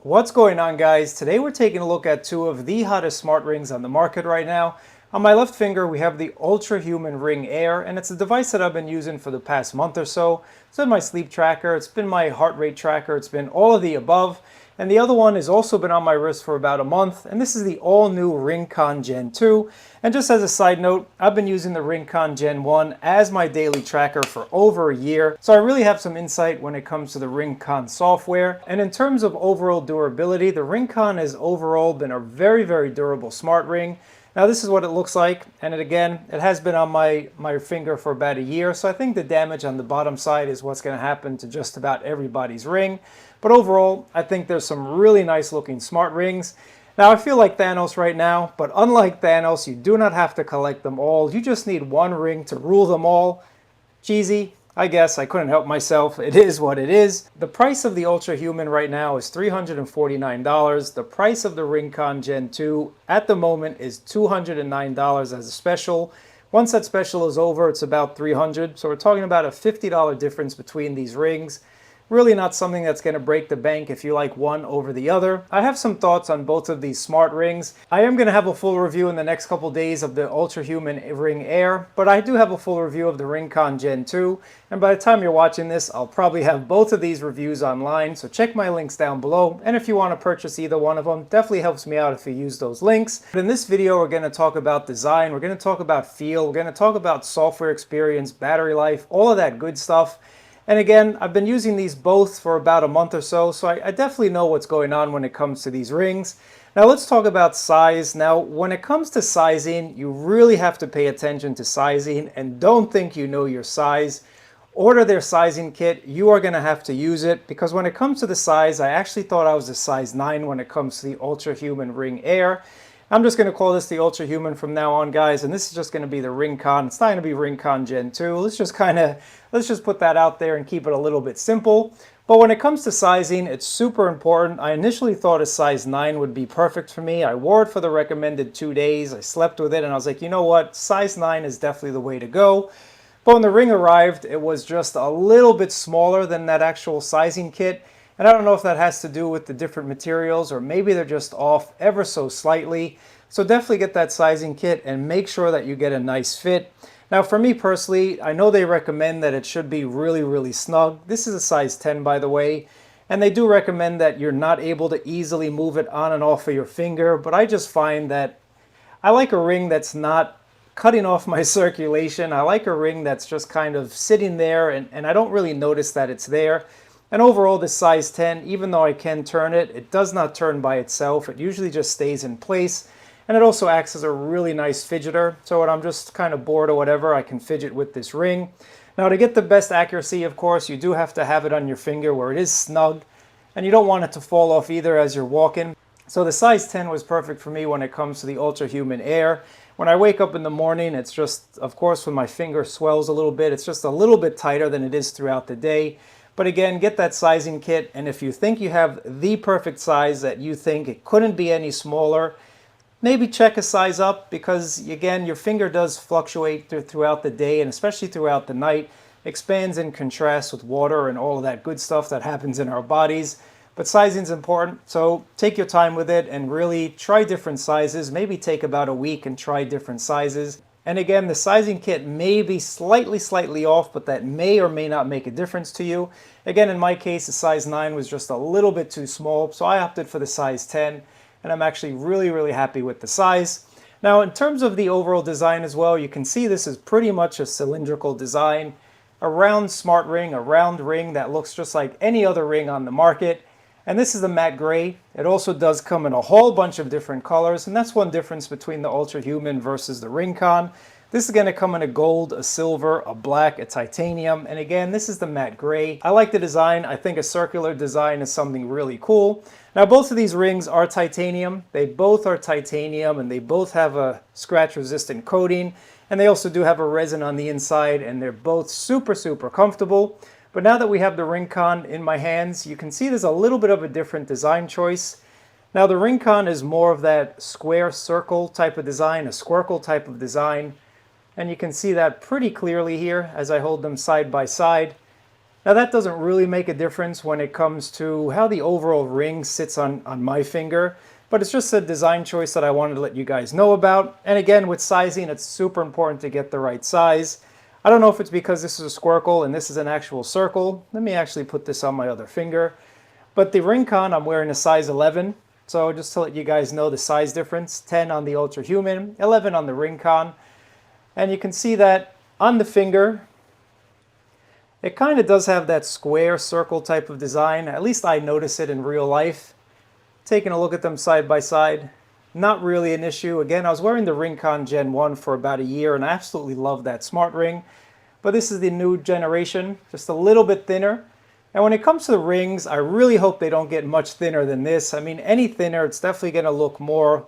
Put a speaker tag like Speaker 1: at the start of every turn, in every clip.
Speaker 1: What's going on, guys? Today we're taking a look at two of the hottest smart rings on the market right now. On my left finger we have the Ultrahuman Ring Air, and it's a device that I've been using for the past month or so. It's been my sleep tracker, it's been my heart rate tracker, it's been all of the above. And the other one has also been on my wrist for about a month, and this is the all-new RingConn Gen 2. And just as a side note, I've been using the RingConn Gen 1 as my daily tracker for over a year, so I really have some insight when it comes to the RingConn software. And in terms of overall durability, the RingConn has overall been a very durable smart ring. Now this is what it looks like, and it has been on my finger for about a year, so I think the damage on the bottom side is what's going to happen to just about everybody's ring. But overall, I think there's some really nice looking smart rings. Now I feel like Thanos right now, but unlike Thanos, you do not have to collect them all. You just need one ring to rule them all. Cheesy? I guess I couldn't help myself. It is what it is. The price of the Ultrahuman right now is $349. The price of the RingConn Gen 2 at the moment is $209 as a special. Once that special is over, it's about $300. So we're talking about a $50 difference between these rings. Really not something that's going to break the bank if you like one over the other. I have some thoughts on both of these smart rings. I am going to have a full review in the next couple days of the Ultrahuman Ring Air, but I do have a full review of the RingConn Gen 2, and by the time you're watching this, I'll probably have both of these reviews online, so check my links down below, and if you want to purchase either one of them, definitely helps me out if you use those links. But in this video, we're going to talk about design, we're going to talk about feel, we're going to talk about software experience, battery life, all of that good stuff. And again, I've been using these both for about a month or so, so I definitely know what's going on when it comes to these rings. Now let's talk about size. Now when it comes to sizing, you really have to pay attention to sizing, and don't think you know your size. Order their sizing kit. You are going to have to use it, because when it comes to the size, I actually thought I was a size 9 when it comes to the Ultrahuman Ring Air. I'm just going to call this the Ultrahuman from now on, guys, and this is just going to be the RingConn. It's not going to be RingConn Gen 2. Let's just put that out there and keep it a little bit simple. But when it comes to sizing, it's super important. I initially thought a size 9 would be perfect for me. I wore it for the recommended 2 days. I slept with it, and I was like, you know what? Size 9 is definitely the way to go. But when the ring arrived, it was just a little bit smaller than that actual sizing kit. And I don't know if that has to do with the different materials, or maybe they're just off ever so slightly. So definitely get that sizing kit and make sure that you get a nice fit. Now for me personally, I know they recommend that it should be really snug. This is a size 10, by the way. And they do recommend that you're not able to easily move it on and off of your finger. But I just find that I like a ring that's not cutting off my circulation. I like a ring that's just kind of sitting there, and I don't really notice that it's there. And overall, this size 10, even though I can turn it, it does not turn by itself. It usually just stays in place. And it also acts as a really nice fidgeter. So when I'm just kind of bored or whatever, I can fidget with this ring. Now to get the best accuracy, of course, you do have to have it on your finger where it is snug. And you don't want it to fall off either as you're walking. So the size 10 was perfect for me when it comes to the Ultrahuman Air. When I wake up in the morning, it's just, of course, when my finger swells a little bit, it's just a little bit tighter than it is throughout the day. But again, get that sizing kit, and if you think you have the perfect size, that you think it couldn't be any smaller, maybe check a size up, because again, your finger does fluctuate throughout the day, and especially throughout the night, expands and contrasts with water and all of that good stuff that happens in our bodies. But sizing is important, so take your time with it and really try different sizes. Maybe take about a week and try different sizes. And again, the sizing kit may be slightly off, but that may or may not make a difference to you. Again, in my case, the size 9 was just a little bit too small, so I opted for the size 10, and I'm actually really happy with the size. Now, in terms of the overall design as well, you can see this is pretty much a cylindrical design. A round smart ring, a round ring that looks just like any other ring on the market. And this is the matte gray. It also does come in a whole bunch of different colors, and that's one difference between the Ultrahuman versus the RingConn. This is going to come in a gold, a silver, a black, a titanium, and again, this is the matte gray. I like the design. I think a circular design is something really cool. Now, both of these rings are titanium. They both are titanium, and they both have a scratch-resistant coating, and they also do have a resin on the inside, and they're both super comfortable. But now that we have the RingConn in my hands, you can see there's a little bit of a different design choice. Now the RingConn is more of that square circle type of design, a squircle type of design. And you can see that pretty clearly here as I hold them side by side. Now that doesn't really make a difference when it comes to how the overall ring sits on my finger, but it's just a design choice that I wanted to let you guys know about. And again, with sizing, it's super important to get the right size. I don't know if it's because this is a squircle and this is an actual circle. Let me actually put this on my other finger. But the RingConn, I'm wearing a size 11. So just to let you guys know the size difference, 10 on the Ultrahuman, 11 on the RingConn. And you can see that on the finger, it kind of does have that square circle type of design. At least I notice it in real life. Taking a look at them side by side, not really an issue. Again, I was wearing the RingConn Gen 1 for about a year and I absolutely love that smart ring. But this is the new generation, just a little bit thinner. And when it comes to the rings, I really hope they don't get much thinner than this. I mean, any thinner, it's definitely going to look more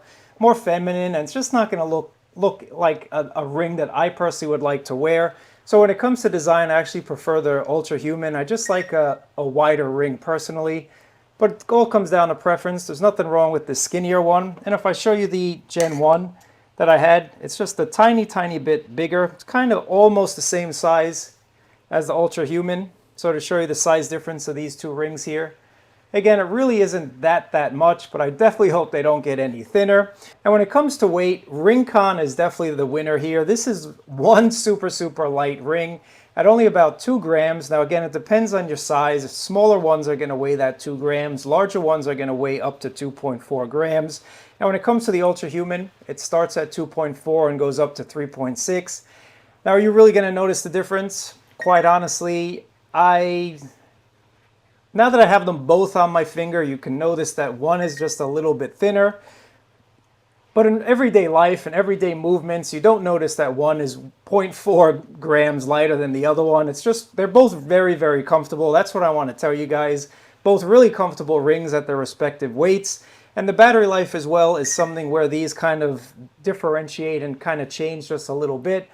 Speaker 1: feminine, and it's just not going to look like a ring that I personally would like to wear. So when it comes to design, I actually prefer the Ultrahuman. I just like a wider ring personally. But it all comes down to preference. There's nothing wrong with the skinnier one. And if I show you the Gen 1 that I had, it's just a tiny, tiny bit bigger. It's kind of almost the same size as the Ultrahuman. So to show you the size difference of these two rings here. Again, it really isn't that much, but I definitely hope they don't get any thinner. And when it comes to weight, RingConn is definitely the winner here. This is one super light ring at only about 2 grams. Now again, it depends on your size. Smaller ones are going to weigh that 2 grams. Larger ones are going to weigh up to 2.4 grams. And when it comes to the Ultrahuman, it starts at 2.4 and goes up to 3.6. Now, are you really going to notice the difference? Quite honestly, now that I have them both on my finger, you can notice that one is just a little bit thinner. But in everyday life and everyday movements, you don't notice that one is 0.4 grams lighter than the other one. It's just, they're both very comfortable. That's what I want to tell you guys. Both really comfortable rings at their respective weights. And the battery life as well is something where these kind of differentiate and kind of change just a little bit.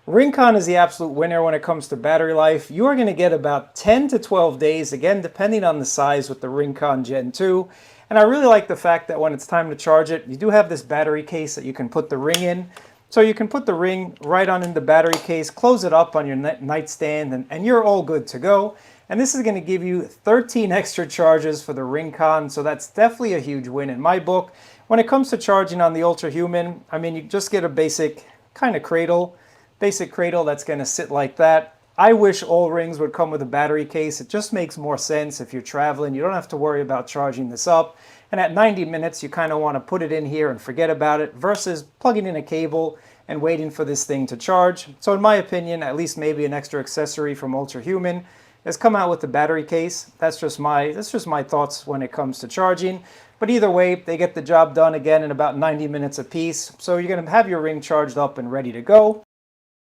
Speaker 1: RingConn is the absolute winner when it comes to battery life. You are going to get about 10 to 12 days, again, depending on the size with the RingConn Gen 2. And I really like the fact that when it's time to charge it, you do have this battery case that you can put the ring in. So you can put the ring right on in the battery case, close it up on your nightstand, and you're all good to go. And this is going to give you 13 extra charges for the RingConn, so that's definitely a huge win in my book. When it comes to charging on the Ultrahuman, I mean, you just get a basic kind of cradle. Basic cradle that's going to sit like that. I wish all rings would come with a battery case. It just makes more sense if you're traveling. You don't have to worry about charging this up. And at 90 minutes, you kind of want to put it in here and forget about it versus plugging in a cable and waiting for this thing to charge. So in my opinion, at least maybe an extra accessory from Ultrahuman has come out with the battery case. That's just my thoughts when it comes to charging. But either way, they get the job done again in about 90 minutes apiece. So you're going to have your ring charged up and ready to go.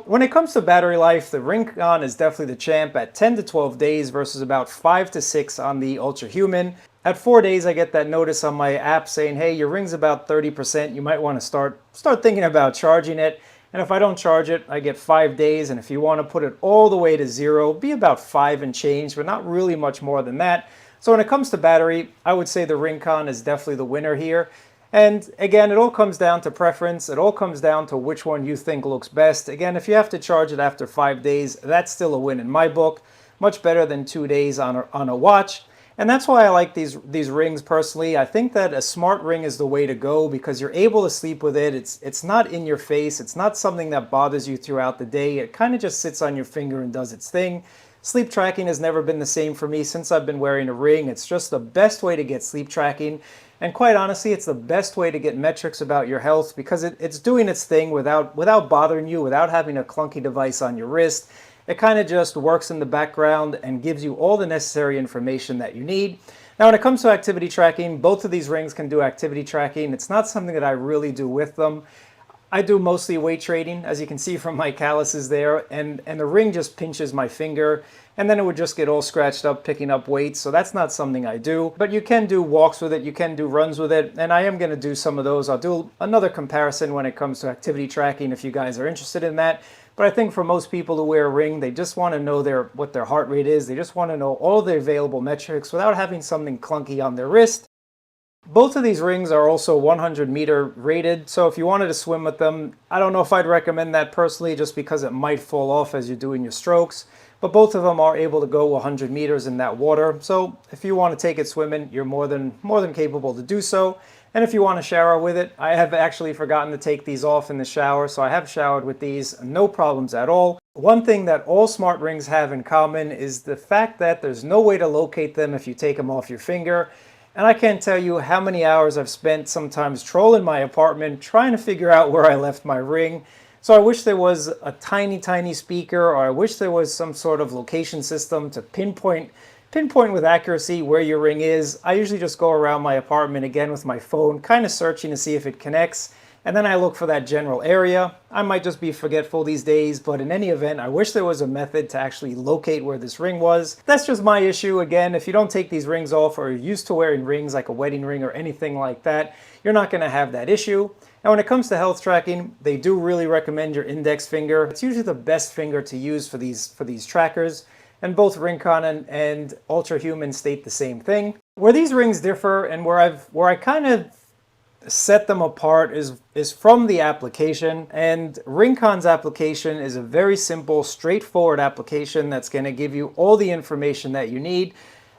Speaker 1: When it comes to battery life, the RingConn is definitely the champ at 10 to 12 days versus about 5 to 6 on the Ultrahuman. At 4 days, I get that notice on my app saying, hey, your ring's about 30%. You might want to start thinking about charging it. And if I don't charge it, I get 5 days. And if you want to put it all the way to 0, be about 5 and change, but not really much more than that. So when it comes to battery, I would say the RingConn is definitely the winner here. And again, it all comes down to preference. It all comes down to which one you think looks best. Again, if you have to charge it after 5 days, that's still a win in my book. Much better than 2 days on a watch. And that's why I like these rings personally. I think that a smart ring is the way to go because you're able to sleep with it. It's not in your face. It's not something that bothers you throughout the day. It kind of just sits on your finger and does its thing. Sleep tracking has never been the same for me since I've been wearing a ring. It's just the best way to get sleep tracking. And quite honestly, it's the best way to get metrics about your health because it's doing its thing without bothering you, without having a clunky device on your wrist. It kind of just works in the background and gives you all the necessary information that you need. Now, when it comes to activity tracking, both of these rings can do activity tracking. It's not something that I really do with them. I do mostly weight training, as you can see from my calluses there, and the ring just pinches my finger, and then it would just get all scratched up picking up weights, so that's not something I do. But you can do walks with it, you can do runs with it, and I am going to do some of those. I'll do another comparison when it comes to activity tracking if you guys are interested in that. But I think for most people who wear a ring, they just want to know what their heart rate is. They just want to know all the available metrics without having something clunky on their wrist. Both of these rings are also 100 meter rated, so if you wanted to swim with them, I don't know if I'd recommend that personally just because it might fall off as you're doing your strokes. but both of them are able to go 100 meters in that water. So if you want to take it swimming, you're more than capable to do so. And if you want to shower with it, I have actually forgotten to take these off in the shower, so I have showered with these, no problems at all. One thing that all smart rings have in common is the fact that there's no way to locate them if you take them off your finger. And I can't tell you how many hours I've spent sometimes trolling my apartment trying to figure out where I left my ring. So I wish there was a tiny speaker, or I wish there was some sort of location system to pinpoint with accuracy where your ring is. I usually just go around my apartment again with my phone, kind of searching to see if it connects, and then I look for that general area. I might just be forgetful these days, but in any event, I wish there was a method to actually locate where this ring was. That's just my issue. Again, if you don't take these rings off, or you're used to wearing rings like a wedding ring or anything like that, you're not going to have that issue. And when it comes to health tracking, they do really recommend your index finger. It's usually the best finger to use for these trackers. And both RingConn and Ultrahuman state the same thing. Where these rings differ, and where I kind of set them apart, is from the application. And RingConn's application is a very simple, straightforward application that's going to give you all the information that you need.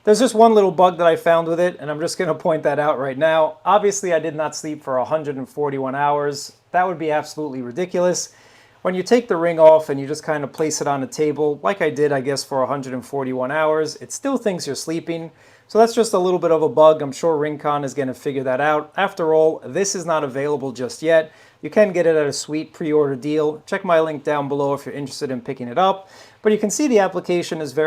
Speaker 1: There's just one little bug that I found with it, and I'm just going to point that out right now. Obviously, I did not sleep for 141 hours. That would be absolutely ridiculous. When you take the ring off and you just kind of place it on a table, like I did, I guess, for 141 hours, it still thinks you're sleeping. So that's just a little bit of a bug. I'm sure RingConn is going to figure that out. After all, this is not available just yet. You can get it at a sweet pre-order deal. Check my link down below if you're interested in picking it up. But you can see the application is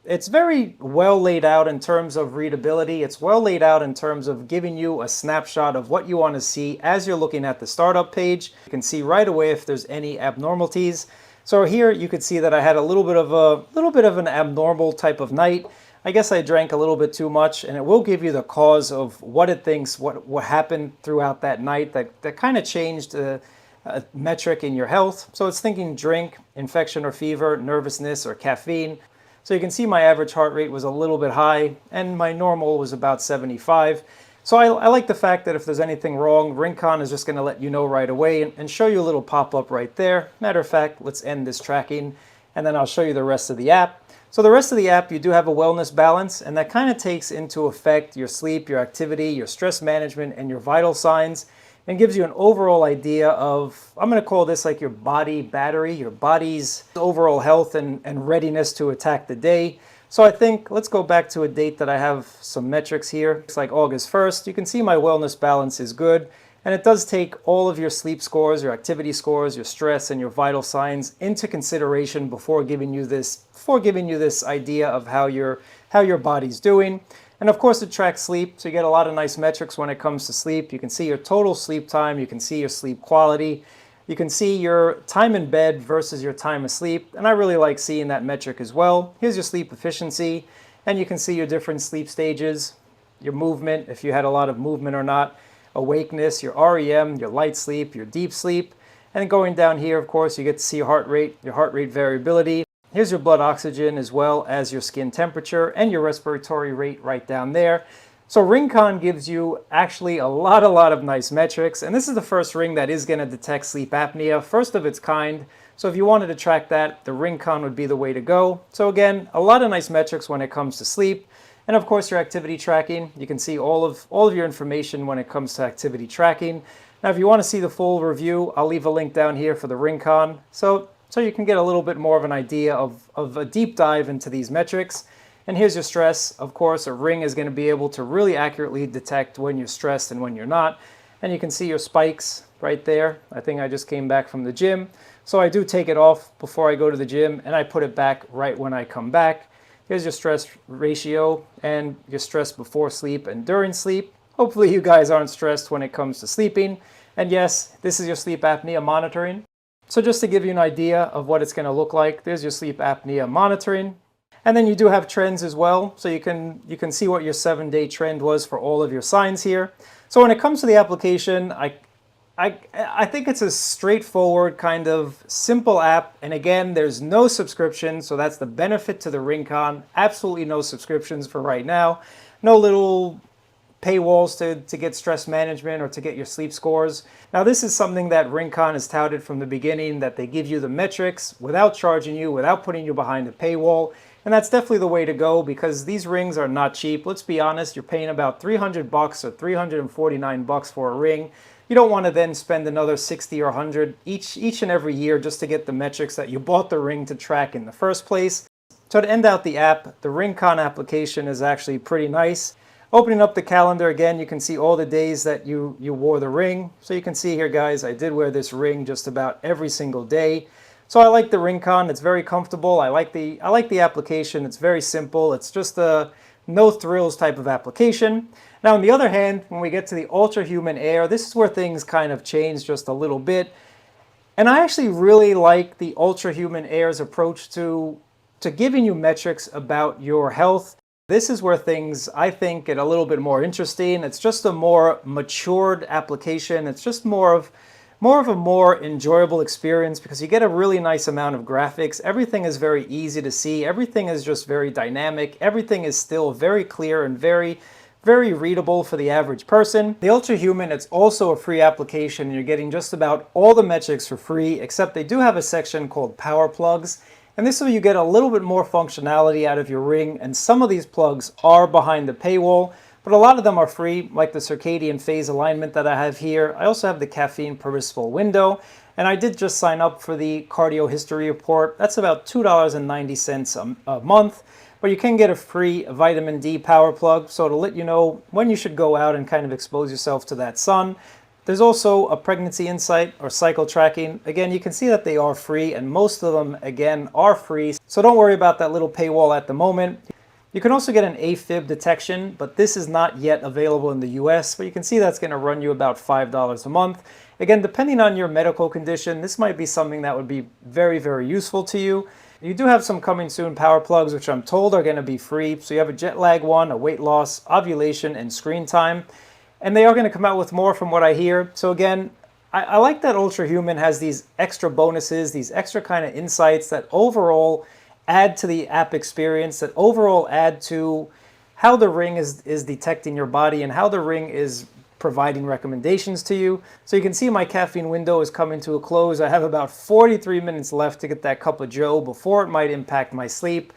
Speaker 1: it's very well laid out in terms of readability. It's well laid out in terms of giving you a snapshot of what you want to see as you're looking at the startup page. You can see right away if there's any abnormalities. So here you could see that I had a little bit of an abnormal type of night. I guess I drank a little bit too much, and it will give you the cause of what it thinks, what happened throughout that night that kind of changed a metric in your health. So it's thinking drink, infection or fever, nervousness, or caffeine. So you can see my average heart rate was a little bit high, and my normal was about 75. So I like the fact that if there's anything wrong, RingConn is just going to let you know right away and show you a little pop-up right there. Matter of fact, let's end this tracking, and then I'll show you the rest of the app. So the rest of the app, you do have a wellness balance, and that kind of takes into effect your sleep, your activity, your stress management, and your vital signs, and gives you an overall idea of, I'm going to call this like your body battery, your body's overall health and readiness to attack the day. So I think, let's go back to a date that I have some metrics here. It's like August 1st. You can see my wellness balance is good. And it does take all of your sleep scores, your activity scores, your stress, and your vital signs into consideration before giving you this idea of how your body's doing. And of course, it tracks sleep, so you get a lot of nice metrics when it comes to sleep. You can see your total sleep time, you can see your sleep quality, you can see your time in bed versus your time asleep, and I really like seeing that metric as well. Here's your sleep efficiency, and you can see your different sleep stages, your movement, if you had a lot of movement or not, awakeness, your REM, your light sleep, your deep sleep, and going down here, of course, you get to see your heart rate variability. Here's your blood oxygen as well as your skin temperature and your respiratory rate right down there. So RingConn gives you actually a lot of nice metrics, and this is the first ring that is going to detect sleep apnea, first of its kind. So if you wanted to track that, the RingConn would be the way to go. So again, a lot of nice metrics when it comes to sleep. And of course your activity tracking. You can see all of your information when it comes to activity tracking. Now if you want to see the full review, I'll leave a link down here for the RingConn. So you can get a little bit more of an idea of a deep dive into these metrics. And here's your stress. Of course, a ring is going to be able to really accurately detect when you're stressed and when you're not. And you can see your spikes right there. I think I just came back from the gym. So I do take it off before I go to the gym, and I put it back right when I come back. Here's your stress ratio and your stress before sleep and during sleep. Hopefully you guys aren't stressed when it comes to sleeping. And yes, this is your sleep apnea monitoring. So just to give you an idea of what it's going to look like, there's your sleep apnea monitoring. And then you do have trends as well. So you can see what your 7-day trend was for all of your signs here. So when it comes to the application, I think it's a straightforward kind of simple app. And again, there's no subscription. So that's the benefit to the RingConn. Absolutely no subscriptions for right now. No little paywalls to get stress management or to get your sleep scores. Now this is something that RingConn has touted from the beginning, that they give you the metrics without charging you, without putting you behind a paywall. And that's definitely the way to go, because these rings are not cheap. Let's be honest, you're paying about $300 or $349 for a ring. You don't want to then spend another 60 or 100 each and every year just to get the metrics that you bought the ring to track in the first place. So to end out the app, the RingConn application is actually pretty nice. Opening up the calendar again, you can see all the days that you wore the ring. So you can see here, guys, I did wear this ring just about every single day. So I like the RingConn. It's very comfortable. I like the application. It's very simple. It's just a no thrills type of application. Now, on the other hand, when we get to the Ultrahuman Air, this is where things kind of change just a little bit. And I actually really like the Ultrahuman Air's approach to giving you metrics about your health. This is where things, I think, get a little bit more interesting. It's just a more matured application. It's just more of a more enjoyable experience, because you get a really nice amount of graphics. Everything is very easy to see. Everything is just very dynamic. Everything is still very clear and very readable for the average person. The Ultrahuman, it's also a free application. You're getting just about all the metrics for free, except they do have a section called Power Plugs. And this is where you get a little bit more functionality out of your ring. And some of these plugs are behind the paywall, but a lot of them are free, like the circadian phase alignment that I have here. I also have the caffeine permissible window, and I did just sign up for the cardio history report. That's about $2.90 a month, but you can get a free vitamin D power plug, so it'll let you know when you should go out and kind of expose yourself to that sun. There's also a pregnancy insight or cycle tracking. Again, you can see that they are free, and most of them, again, are free. So don't worry about that little paywall at the moment. You can also get an AFib detection, but this is not yet available in the US, but you can see that's going to run you about $5 a month. Again, depending on your medical condition, this might be something that would be very useful to you. You do have some coming soon power plugs, which I'm told are going to be free. So you have a jet lag one, a weight loss, ovulation, and screen time. And they are going to come out with more from what I hear. So again, I like that Ultrahuman has these extra bonuses, these extra kind of insights that overall add to the app experience, that overall add to how the ring is detecting your body and how the ring is providing recommendations to you. So you can see my caffeine window is coming to a close. I have about 43 minutes left to get that cup of joe before it might impact my sleep.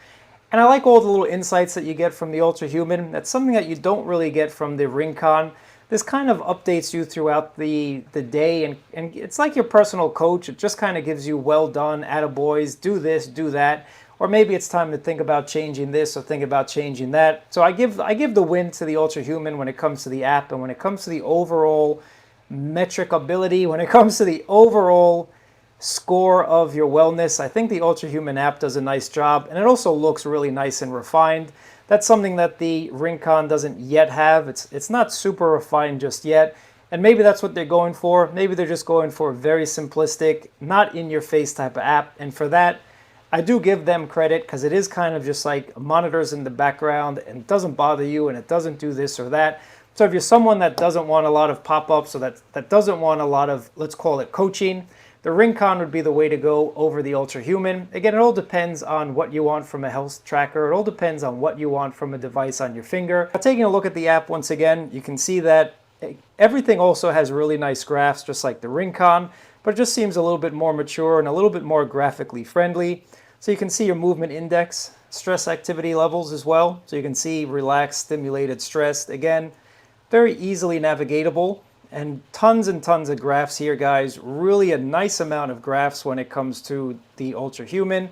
Speaker 1: And I like all the little insights that you get from the Ultrahuman. That's something that you don't really get from the RingConn. This kind of updates you throughout the day, and it's like your personal coach. It just kind of gives you, well done, attaboys, do this, do that. Or maybe it's time to think about changing this or think about changing that. So I give the win to the Ultrahuman when it comes to the app, and when it comes to the overall metric ability, when it comes to the overall score of your wellness, I think the Ultrahuman app does a nice job, and it also looks really nice and refined. That's something that the RingConn doesn't yet have. It's not super refined just yet, and maybe that's what they're going for. Maybe they're just going for a very simplistic, not in-your-face type of app, and for that, I do give them credit, because it is kind of just like monitors in the background, and it doesn't bother you, and it doesn't do this or that. So if you're someone that doesn't want a lot of pop-ups, or that doesn't want a lot of, let's call it, coaching, the RingConn would be the way to go over the Ultrahuman. Again, it all depends on what you want from a health tracker. It all depends on what you want from a device on your finger. Taking a look at the app once again, you can see that everything also has really nice graphs, just like the RingConn, but it just seems a little bit more mature and a little bit more graphically friendly. So you can see your movement index, stress activity levels as well. So you can see relaxed, stimulated, stressed. Again, very easily navigatable. And tons of graphs here, guys. Really a nice amount of graphs when it comes to the Ultrahuman.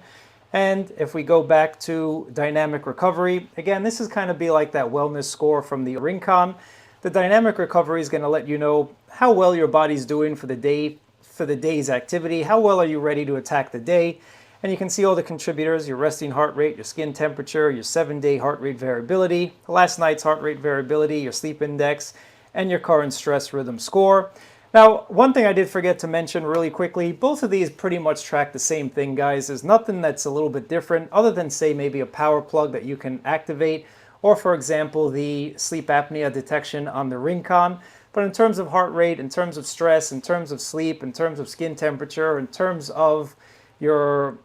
Speaker 1: And if we go back to dynamic recovery, again, this is kind of be like that wellness score from the RingConn. The dynamic recovery is going to let you know how well your body's doing for the day, for the day's activity. How well are you ready to attack the day? And you can see all the contributors, your resting heart rate, your skin temperature, your 7-day heart rate variability, last night's heart rate variability, your sleep index, and your current stress rhythm score. Now, one thing I did forget to mention really quickly, both of these pretty much track the same thing, guys. There's nothing that's a little bit different other than, say, maybe a power plug that you can activate, or for example, the sleep apnea detection on the RingConn. But in terms of heart rate, in terms of stress, in terms of sleep, in terms of skin temperature, in terms of your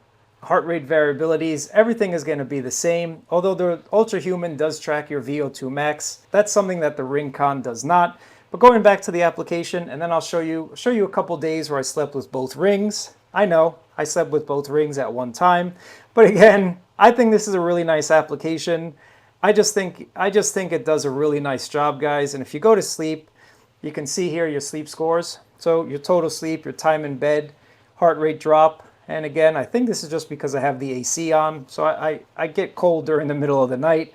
Speaker 1: heart rate variabilities, everything is going to be the same. Although the Ultrahuman does track your VO2 max, that's something that the RingConn does not. But going back to the application, and then I'll show you a couple days where I slept with both rings. I know I slept with both rings at one time, but again, I think this is a really nice application. I just think it does a really nice job, guys. And if you go to sleep, you can see here your sleep scores. So your total sleep, your time in bed, heart rate drop. And again, I think this is just because I have the AC on, so I get cold during the middle of the night.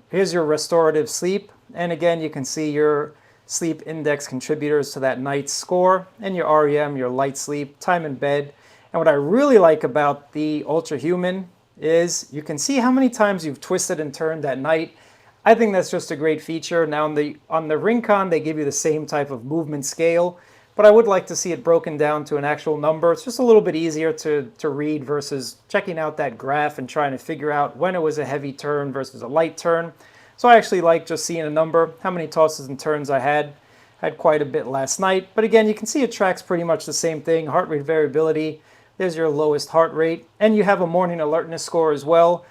Speaker 1: Here's your restorative sleep. And again, you can see your sleep index contributors to that night's score, and your REM, your light sleep, time in bed. And what I really like about the Ultrahuman is you can see how many times you've twisted and turned that night. I think that's just a great feature. Now on the RingConn, they give you the same type of movement scale, but I would like to see it broken down to an actual number. It's just a little bit easier to read versus checking out that graph and trying to figure out when it was a heavy turn versus a light turn. So I actually like just seeing a number, how many tosses and turns I had. Had quite a bit last night. But again, you can see it tracks pretty much the same thing. Heart rate variability, there's your lowest heart rate. And you have a morning alertness score as well.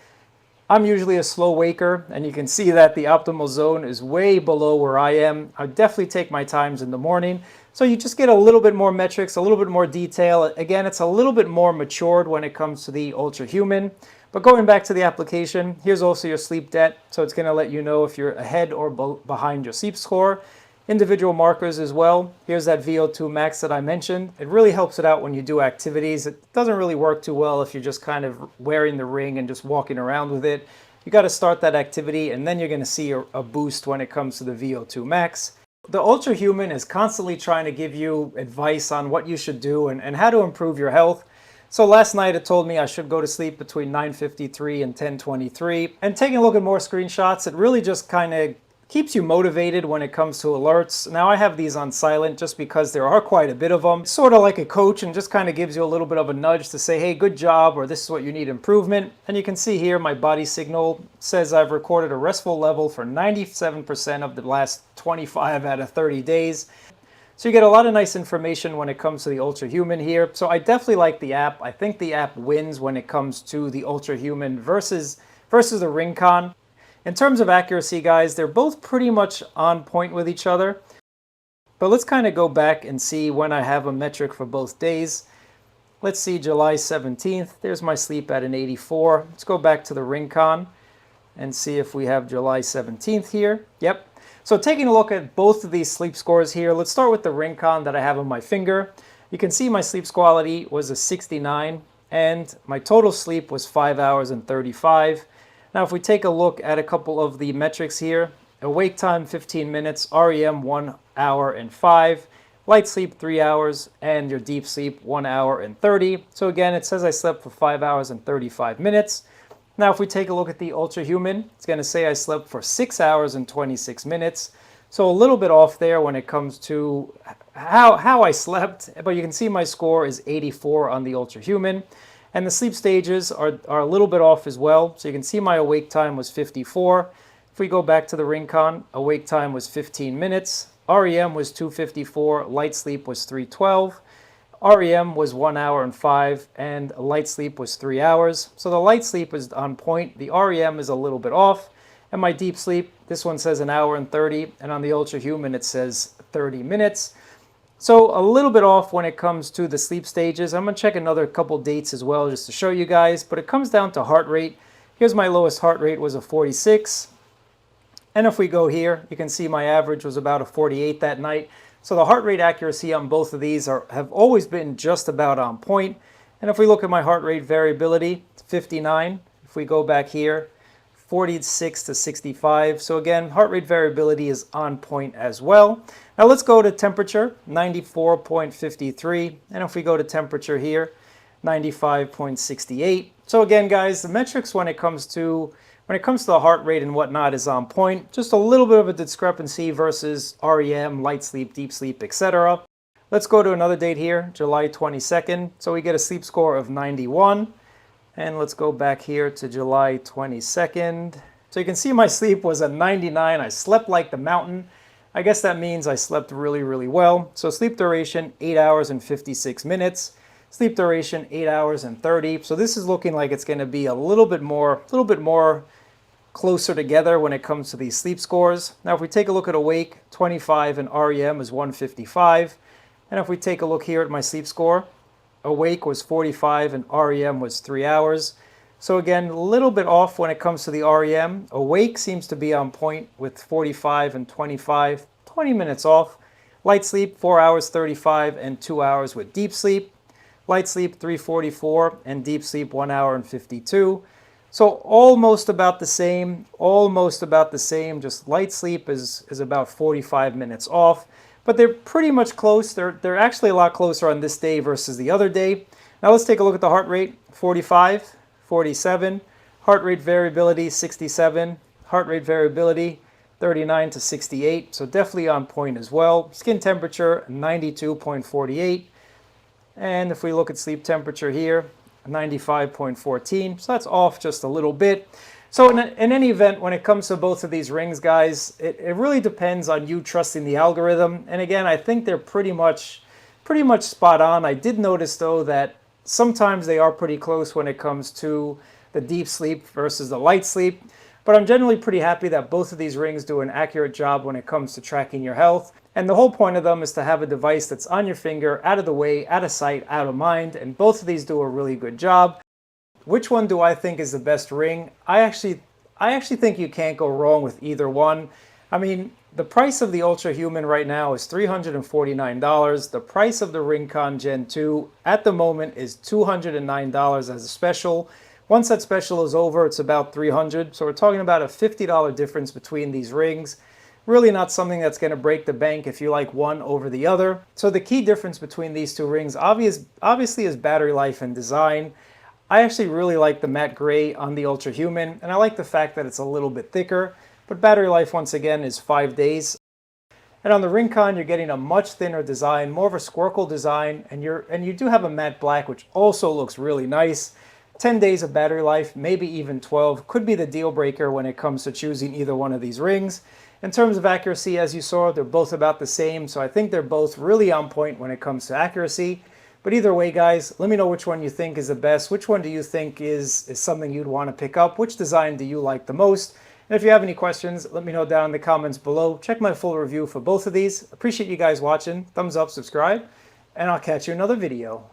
Speaker 1: I'm usually a slow waker, and you can see that the optimal zone is way below where I am. I definitely take my times in the morning. So you just get a little bit more metrics, a little bit more detail. Again, it's a little bit more matured when it comes to the Ultrahuman. But going back to the application, here's also your sleep debt. So it's going to let you know if you're ahead or behind your sleep score. Individual markers as well. Here's that VO2 max that I mentioned. It really helps it out when you do activities. It doesn't really work too well if you're just kind of wearing the ring and just walking around with it. You got to start that activity, and then you're going to see a boost when it comes to the VO2 max. The Ultrahuman is constantly trying to give you advice on what you should do and how to improve your health. So last night it told me I should go to sleep between 9:53 and 10:23. And taking a look at more screenshots, it really just kind of keeps you motivated when it comes to alerts. Now I have these on silent just because there are quite a bit of them. It's sort of like a coach and just kind of gives you a little bit of a nudge to say, hey, good job, or this is what you need improvement. And you can see here my body signal says I've recorded a restful level for 97% of the last 25 out of 30 days. So you get a lot of nice information when it comes to the Ultrahuman here. So I definitely like the app. I think the app wins when it comes to the Ultrahuman versus the RingConn. In terms of accuracy, guys, they're both pretty much on point with each other. But let's kind of go back and see when I have a metric for both days. Let's see July 17th. There's my sleep at an 84. Let's go back to the RingConn and see if we have July 17th here. Yep. So taking a look at both of these sleep scores here, let's start with the RingConn that I have on my finger. You can see my sleep quality was a 69, and my total sleep was 5 hours and 35. Now if we take a look at a couple of the metrics here, awake time 15 minutes, REM 1 hour and 5, light sleep 3 hours, and your deep sleep 1 hour and 30. So again, it says I slept for 5 hours and 35 minutes. Now, if we take a look at the Ultrahuman, it's going to say I slept for 6 hours and 26 minutes. So a little bit off there when it comes to how I slept, but you can see my score is 84 on the Ultrahuman. And the sleep stages are a little bit off as well. So you can see my awake time was 54. If we go back to the RingConn, awake time was 15 minutes. REM was 254, light sleep was 312. REM was 1 hour and 5, and light sleep was 3 hours. So the light sleep is on point. The REM is a little bit off. And my deep sleep, this one says 1 hour and 30, and on the Ultrahuman it says 30 minutes. So a little bit off when it comes to the sleep stages. I'm going to check another couple dates as well just to show you guys, but it comes down to heart rate. Here's my lowest heart rate was a 46. And if we go here, you can see my average was about a 48 that night. So the heart rate accuracy on both of these have always been just about on point. And if we look at my heart rate variability, it's 59. If we go back here, 46 to 65. So again, heart rate variability is on point as well. Now let's go to temperature, 94.53. And if we go to temperature here, 95.68. So again, guys, the metrics when it comes to the heart rate and whatnot is on point. Just a little bit of a discrepancy versus REM, light sleep, deep sleep, etc. Let's go to another date here, July 22nd. So we get a sleep score of 91. And let's go back here to July 22nd. So you can see my sleep was at 99. I slept like the mountain. I guess that means I slept really, really well. So sleep duration, 8 hours and 56 minutes. Sleep duration 8 hours and 30. So this is looking like it's going to be a little bit more closer together when it comes to these sleep scores. Now if we take a look at awake, 25 and REM is 155. And if we take a look here at my sleep score, awake was 45 and REM was 3 hours. So again, a little bit off when it comes to the REM. Awake seems to be on point with 45 and 25, 20 minutes off. Light sleep, 4 hours 35 and 2 hours with deep sleep. Light sleep, 344 and deep sleep, 1 hour and 52. So almost about the same, just light sleep is about 45 minutes off. But they're pretty much close. They're actually a lot closer on this day versus the other day. Now let's take a look at the heart rate, 45, 47. Heart rate variability, 67. Heart rate variability, 39 to 68. So definitely on point as well. Skin temperature, 92.48. And if we look at sleep temperature here, 95.14. So that's off just a little bit. So in any event, when it comes to both of these rings, guys, it really depends on you trusting the algorithm. And again, I think they're pretty much spot on. I did notice, though, that sometimes they are pretty close when it comes to the deep sleep versus the light sleep. But I'm generally pretty happy that both of these rings do an accurate job when it comes to tracking your health. And the whole point of them is to have a device that's on your finger, out of the way, out of sight, out of mind. And both of these do a really good job. Which one do I think is the best ring? I actually think you can't go wrong with either one. I mean, the price of the Ultrahuman right now is $349. The price of the RingConn Gen 2 at the moment is $209 as a special. Once that special is over, it's about $300. So we're talking about a $50 difference between these rings. Really not something that's going to break the bank if you like one over the other. So the key difference between these two rings obviously is battery life and design. I actually really like the matte gray on the Ultrahuman, and I like the fact that it's a little bit thicker, but battery life once again is 5 days. And on the RingConn, you're getting a much thinner design, more of a squircle design, and you do have a matte black, which also looks really nice. 10 days of battery life, maybe even 12, could be the deal breaker when it comes to choosing either one of these rings. In terms of accuracy, as you saw, they're both about the same, so I think they're both really on point when it comes to accuracy. But either way, guys, let me know which one you think is the best. Which one do you think is something you'd want to pick up? Which design do you like the most? And if you have any questions, let me know down in the comments below. Check my full review for both of these. Appreciate you guys watching. Thumbs up, subscribe, and I'll catch you in another video.